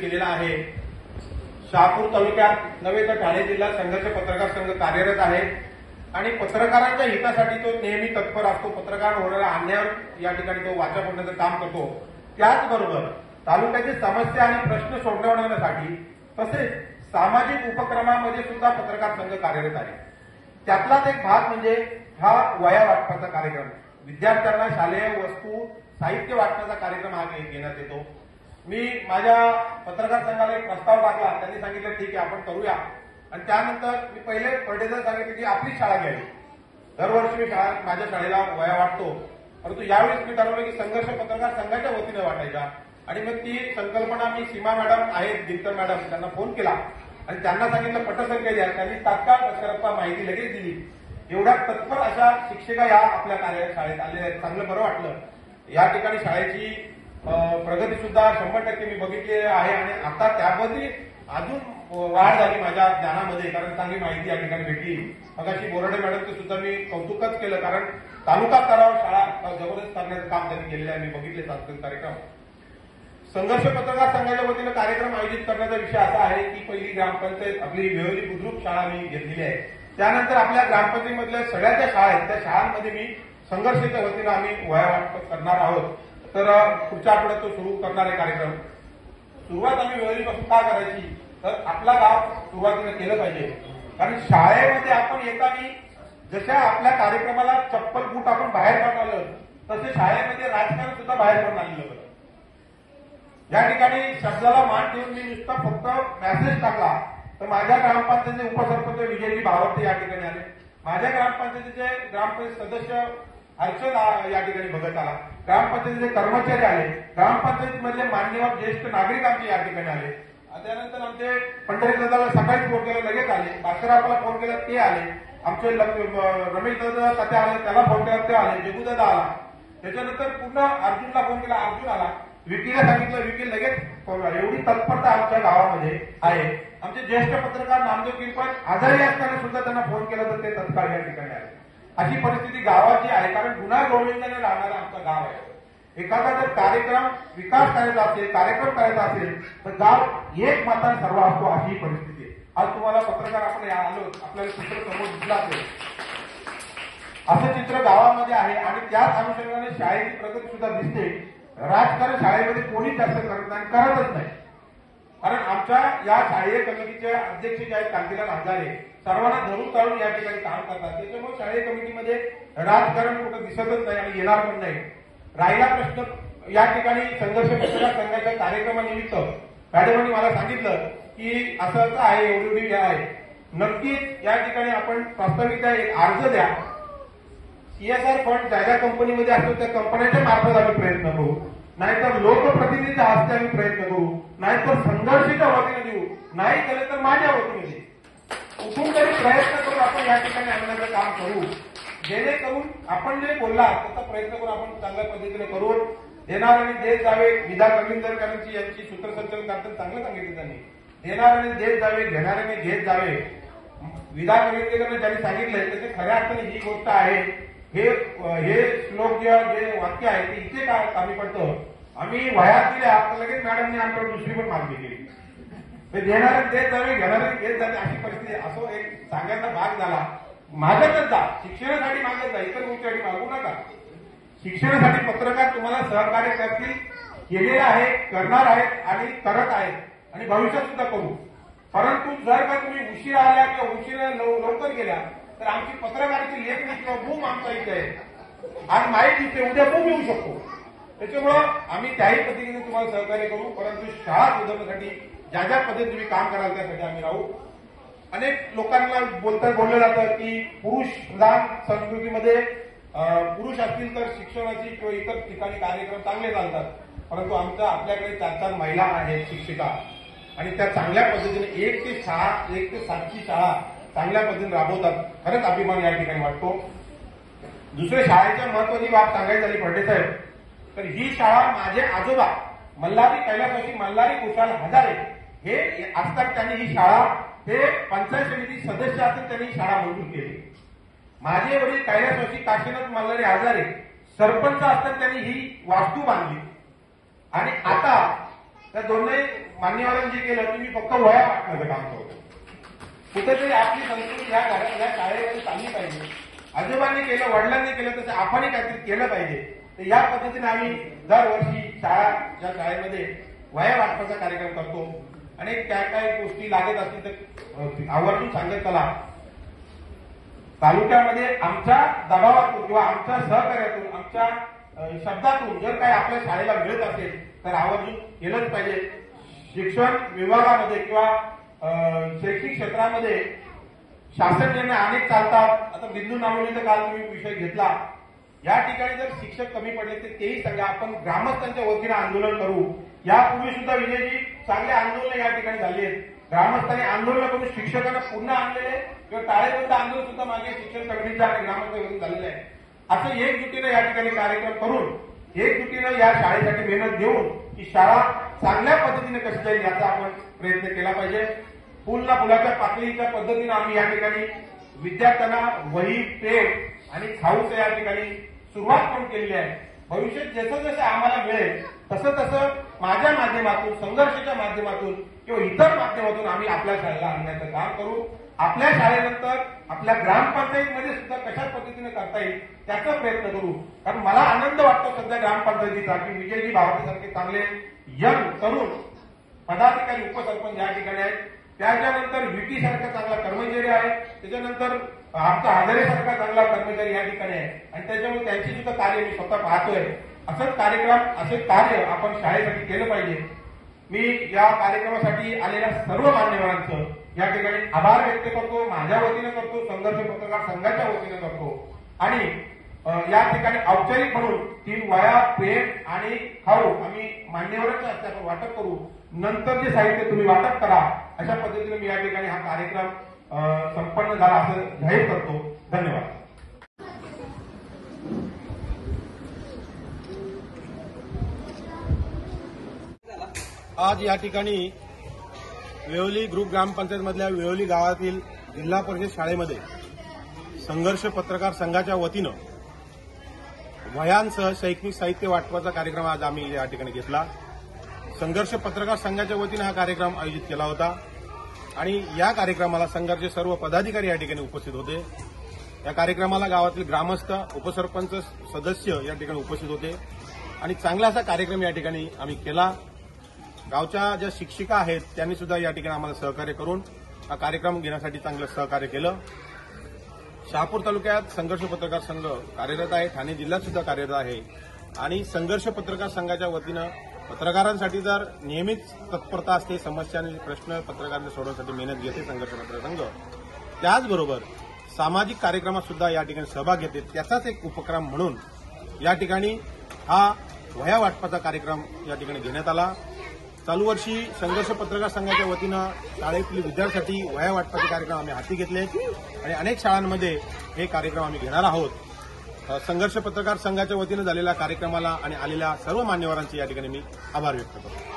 केलेला आहे. शहापूर तालुक्यात नव्हे तर ठाणे जिल्हा संघर्ष पत्रकार संघ कार्यरत आहे आणि पत्रकारांच्या हितासाठी तो नेहमी तत्पर असतो. पत्रकार होणाऱ्या अन्यायावर या ठिकाणी तो वाचा फोडण्याचं काम करतो. त्याचबरोबर तालुक्याची समस्या आणि प्रश्न सोडवण्यासाठी तसेच सामाजिक उपक्रमामध्ये सुद्धा पत्रकार संघ कार्यरत आहे. त्यातलाच एक भाग म्हणजे हा वह्या वाटपाचा कार्यक्रम. विद्यार्थ्यांना शालेय वस्तू साहित्य वाटण्याचा कार्यक्रम हा घेण्यात येतो. मी माझ्या पत्रकार संघाला एक प्रस्ताव टाकला. त्यांनी सांगितलं ठीक आहे आपण करूया. आणि त्यानंतर मी पहिले फर्टिलायझर सांगितलं की आपली शाळा घ्यावी. दरवर्षी मी माझ्या शाळेला वह्या वाटतो, परंतु यावेळेस मी ठरवलं की संघर्ष पत्रकार संघाच्या वतीने वाटायचा. आणि मग ती संकल्पना मी सीमा मॅडम आहेत दिनकर मॅडम त्यांना फोन केला आणि त्यांना सांगितलं पटसंख्या द्या. त्यांनी तात्काळ शरप्पा माहिती लगेच दिली. एवढ्या तत्पर अशा शिक्षिका या आपल्या शाळेत आलेल्या आहेत. चांगलं बरं वाटलं. या ठिकाणी शाळेची प्रगती सुद्धा 100% मी बघितली आहे आणि आता त्यामध्ये अजून वाढ झाली माझ्या ज्ञानामध्ये, कारण चांगली माहिती या ठिकाणी भेटली. मगाशी बोराडे मॅडमचं सुद्धा मी कौतुकच केलं, कारण तालुका स्तरावर शाळा जबरदस्त करण्याचं काम त्यांनी केलेलं आहे. मी बघितले सांस्कृतिक कार्यक्रम. संघर्ष पत्रकार संघाच्या वतीनं कार्यक्रम आयोजित करण्याचा विषय असा आहे की पहिली ग्रामपंचायत आपली वेळोली बुद्रुक शाळा मी घेतलेली आहे. त्यानंतर आपल्या ग्रामपंचायतीमधल्या सगळ्या ज्या शाळा आहेत त्या शाळांमध्ये मी संघर्षाच्या वतीनं आम्ही वह्या वाटप करणार आहोत. तर पुढच्या आठवड्यात तो सुरू करणार आहे कार्यक्रम. सुरुवात आम्ही वेळोलीपासून का करायची, तर आपला गाव सुरुवातीला केलं पाहिजे. कारण शाळेमध्ये आपण येताना जशा आपल्या कार्यक्रमाला चप्पल बूट आपण बाहेर काढून आलं तसे शाळेमध्ये राजकारण सुद्धा बाहेर काढून आणलं होतं. या ठिकाणी शब्दाला मान ठेवून मी नुसता फक्त मेसेज टाकला तर माझ्या ग्रामपंचायतीचे उपसरपंच विजयजी भावते या ठिकाणी आले. माझ्या ग्रामपंचायतीचे ग्रामपंचायत सदस्य हर्षद या ठिकाणी बघत आला. ग्रामपंचायतीचे कर्मचारी आले. ग्रामपंचायतीमधले मान्यवर ज्येष्ठ नागरिक आमचे या ठिकाणी आले. त्यानंतर आमचे पंढरीत दादाला सकाळीच फोन केला लगेच आले. भास्कररावला फोन केला ते आले. आमचे रमेश दादा तात्या आले त्याला फोन केला ते आले. जगू दादा आला. त्याच्यानंतर पुन्हा अर्जुनला फोन केला अर्जुन आला. विकीला सांगितलं विकी लगेच फोन आला. एवढी तत्परता आमच्या गावामध्ये आहे. आमचे ज्येष्ठ पत्रकार नामदेव किरपण आजारी असताना सुद्धा त्यांना फोन केला तर ते तत्काळ या ठिकाणी आले. अशी परिस्थिती गावाची आहे, कारण गुन्हा गोविंदाने राहणारं आमचं गाव आहे. एखादा जर कार्यक्रम विकास करायचा असेल कार्यक्रम करायचा असेल तर गाव एक मताने सर्व असतो अशी परिस्थिती आहे. आज तुम्हाला पत्रकार आपण आलो आपल्याला चित्र समोर दिसलं असेल असं चित्र गावामध्ये आहे आणि त्याच अनुषंगाने शाळेची प्रगती सुद्धा दिसते. राजकारण शाळेमध्ये कोणीच जास्त करत नाही, करतच नाही. कारण आमच्या या शालेय कमिटीचे अध्यक्ष जे आहेत कांतीलाल हजारे सर्वांना धरून चालून या ठिकाणी काम करतात. त्याच्यामुळे शालेय कमिटीमध्ये राजकारण कुठं दिसतच नाही आणि येणार पण नाही. राहिला प्रश्न या ठिकाणी संघर्ष पत्रकार संघाच्या कार्यक्रमानिमित्त मॅडमांनी मला सांगितलं की असं आहे एवढी आहे. नक्कीच या ठिकाणी आपण प्रास्ताविकता एक अर्ज द्या. CSR फंड ज्या ज्या कंपनीमध्ये असतो त्या कंपन्यांच्या मार्फत आम्ही प्रयत्न करू, नाहीतर लोकप्रतिनिधीच्या हस्ते आम्ही प्रयत्न करू, नाहीतर संघर्षाच्या वतीने देऊ, नाही केलं तर माझ्या वतीने देऊ. कुठून तरी प्रयत्न करून आपण या ठिकाणी आणण्याचं काम करू. जेणेकरून आपण जे बोलला त्याचा प्रयत्न करून आपण चांगल्या पद्धतीने करून देणाऱ्याने देश जावे. विधा करविंदकरांची यांची सूत्रसंचलन करताना चांगलं सांगितलं त्यांनी. देणाऱ्याने देश जावे घेणाऱ्याने घेत जावे. विधा करविंदकरांनी ज्यांनी सांगितलंय त्याचे खऱ्या अर्थाने ही गोष्ट आहे. हे श्लोक जे वाक्य आहे ते इथे काय कामी पडतं. आम्ही वह्यात दिल्या तर लगेच मॅडमने आमच्याकडे दुसरी पण मागणी केली. देणारे देत जावे घेणारे घेत जावे अशी परिस्थिती. असं एक सांगायचा भाग झाला. मागतच जा, शिक्षणासाठी मागत जा, इतर गोष्टीसाठी मागू नका. शिक्षणासाठी पत्रकार तुम्हाला सहकार्य करतील, केलेलं आहे, करणार आहेत आणि करत आहेत आणि भविष्यात सुद्धा करू. परंतु जर का तुम्ही उशिरा आल्या किंवा उशिरा लवकर गेल्या तर आमची पत्रकाराची लेखणी किंवा बूम आमचा इथे आहे. आज माहीत दिसते उद्या बूम येऊ शकतो. त्याच्यामुळं आम्ही त्याही पद्धतीने तुम्हाला सहकार्य करू. परंतु शाळा सुधारण्यासाठी ज्या ज्या पद्धतीने तुम्ही काम कराल त्यासाठी आम्ही राहू. अनेक लोकांना बोललं जातं की पुरुष प्रधान संस्कृतीमध्ये पुरुष असतील तर शिक्षणाची किंवा इतर ठिकाणी कार्यक्रम चांगले चालतात. परंतु आपल्याकडे 4-4 महिला आहेत शिक्षिका आणि त्या चांगल्या पद्धतीने 1 ते 7ची शाळा चांगल्या पद्धतीने राबवतात. खरंच अभिमान या ठिकाणी वाटतो. दुसऱ्या शाळेच्या महत्वाची बाब सांगायची झाली फडणे साहेब तर ही शाळा माझे आजोबा मल्हारी कैलासवासी मल्हारी कुशाल हजारे हे असतात. त्यांनी ही शाळा हे पंचायत समिती सदस्य असतात त्यांनी ही शाळा मंजूर केली. माझे वडील कैलासवासी काशीनाथ मल्हारी हजारे सरपंच असतात त्यांनी ही वास्तू बांधली आणि आता त्या दोन्ही मान्यवरांनी केलं की मी फक्त वया वाटण्याचं काम करतो. कुठेतरी आपली संस्कृती या शाळेमध्ये चालली पाहिजे. आजोबांनी केलं, वडिलांनी केलं, तसं आपणही काहीतरी केलं पाहिजे. तर या पद्धतीने आम्ही दरवर्षी ज्या शाळेमध्ये वया वाटपाचा कार्यक्रम करतो आणि काय गोष्टी लागत असतील तर आवर्जून सांगत चला. तालुक्यामध्ये आमच्या दबावातून किंवा आमच्या सहकार्यातून, आमच्या शब्दातून जर काही आपल्या शाळेला मिळत असेल तर आवर्जून केलंच पाहिजे. शिक्षण विभागामध्ये किंवा शैक्षणिक क्षेत्रामध्ये शासन निर्णय अनेक चालतात. आता बिंदू नामोलीचा काल तुम्ही विषय घेतला. या ठिकाणी जर शिक्षक कमी पडले तर तेही सांगा. आपण ग्रामस्थांच्या वतीने आंदोलन करू. यापूर्वी सुद्धा विजयजी चांगले आंदोलन या ठिकाणी झाली आहेत. ग्रामस्थांनी आंदोलन करून शिक्षकांना पुन्हा आणलेले किंवा टाळेबंद आंदोलन सुद्धा मागे शिक्षण कमिटीच्या आणि ग्रामस्थांच्या वतीने झालेलं आहे. असं एकजुटीनं या ठिकाणी कार्यक्रम करून एकजुटीनं या शाळेसाठी मेहनत घेऊन ही शाळा चांगल्या पद्धतीने कशी जाईल याचा आपण प्रयत्न केला पाहिजे. फुल ना फुलाच्या पाकळीच्या पद्धतीनं आम्ही या ठिकाणी विद्यार्थ्यांना वही, पेन आणि खाऊचं या ठिकाणी सुरुवात पण केलेली आहे. भविष्यात जसं जसं आम्हाला मिळेल तसं तसं माझ्या माध्यमातून, संघर्षाच्या माध्यमातून किंवा इतर माध्यमातून आम्ही आपल्या शाळेला आणण्याचं काम करू. आपल्या शाळेनंतर आपल्या ग्रामपंचायतीमध्ये सुद्धा कशा पद्धतीने करता येईल त्याचा प्रयत्न करू. कारण मला आनंद वाटतो सध्या ग्रामपंचायतीचा की विजयजी भावतेसारखे चांगले यंग तरुण पदाधिकारी, उपसरपंच या ठिकाणी आहेत. त्याच्यानंतर व्हीटी सारखा चांगला कर्मचारी आहे. त्याच्यानंतर आमचा हजारे सारखा चांगला कर्मचारी या ठिकाणी आहे आणि त्याच्यामुळे त्यांची सुद्धा कार्य मी स्वतः पाहतोय. असंच कार्यक्रम, असे कार्य आपण शाळेसाठी केलं पाहिजे. मी या कार्यक्रमासाठी आलेल्या सर्व मान्यवरांचं या ठिकाणी आभार व्यक्त करतो. माझ्या वतीनं करतो, संघर्ष पत्रकार संघाच्या वतीनं करतो आणि या ठिकाणी औपचारिक म्हणून 3 वया, पेन आणि खाऊ आम्ही मान्यवरांच्या हस्ते आपण वाटप करू. नंतर जे साहित्य तुम्ही वाटप करा अशा पद्धतीने मी या ठिकाणी हा कार्यक्रम संपन्न झाला असं जाहीर करतो. धन्यवाद. आज या ठिकाणी वेवली ग्रुप ग्रामपंचायत मधल्या वेवली गावातील जिल्हा परिषद शाळेमध्ये संघर्ष पत्रकार संघाच्या वतीनं वह्यांसह शैक्षणिक साहित्य वाटपाचा कार्यक्रम आज आम्ही या ठिकाणी घेतला. संघर्ष पत्रकार संघाच्या वतीनं हा कार्यक्रम आयोजित केला होता आणि या कार्यक्रमाला संघाचे सर्व पदाधिकारी या ठिकाणी उपस्थित होते. या कार्यक्रमाला गावातील ग्रामस्थ, उपसरपंच, सदस्य या ठिकाणी उपस्थित होते आणि चांगला असा कार्यक्रम या ठिकाणी आम्ही केला. गावच्या ज्या शिक्षिका आहेत त्यांनी सुद्धा या ठिकाणी आम्हाला सहकार्य करून हा कार्यक्रम घेण्यासाठी चांगलं सहकार्य केलं. शहापूर तालुक्यात संघर्ष पत्रकार संघ कार्यरत आहे, ठाणे जिल्ह्यात सुद्धा कार्यरत आहे आणि संघर्ष पत्रकार संघाच्या वतीनं पत्रकारांसाठी जर नेहमीच तत्परता असते, समस्या आणि प्रश्न पत्रकारांना सोडवण्यासाठी मेहनत घेते संघर्ष पत्रकार संघ. त्याचबरोबर सामाजिक कार्यक्रमात सुद्धा या ठिकाणी सहभाग घेते. त्याचाच एक उपक्रम म्हणून या ठिकाणी हा वह्या वाटपाचा कार्यक्रम या ठिकाणी घेण्यात आला. चालू वर्षी संघर्ष पत्रकार संघाच्या वतीनं शाळेतील विद्यार्थ्यांसाठी वह्या वाटपाचे कार्यक्रम आम्ही हाती घेतले आणि अनेक शाळांमध्ये हे कार्यक्रम आम्ही घेणार आहोत. संघर्ष पत्रकार संघाच्या वतीनं झालेल्या कार्यक्रमाला आणि आलेल्या सर्व मान्यवरांचे या ठिकाणी मी आभार व्यक्त करतो.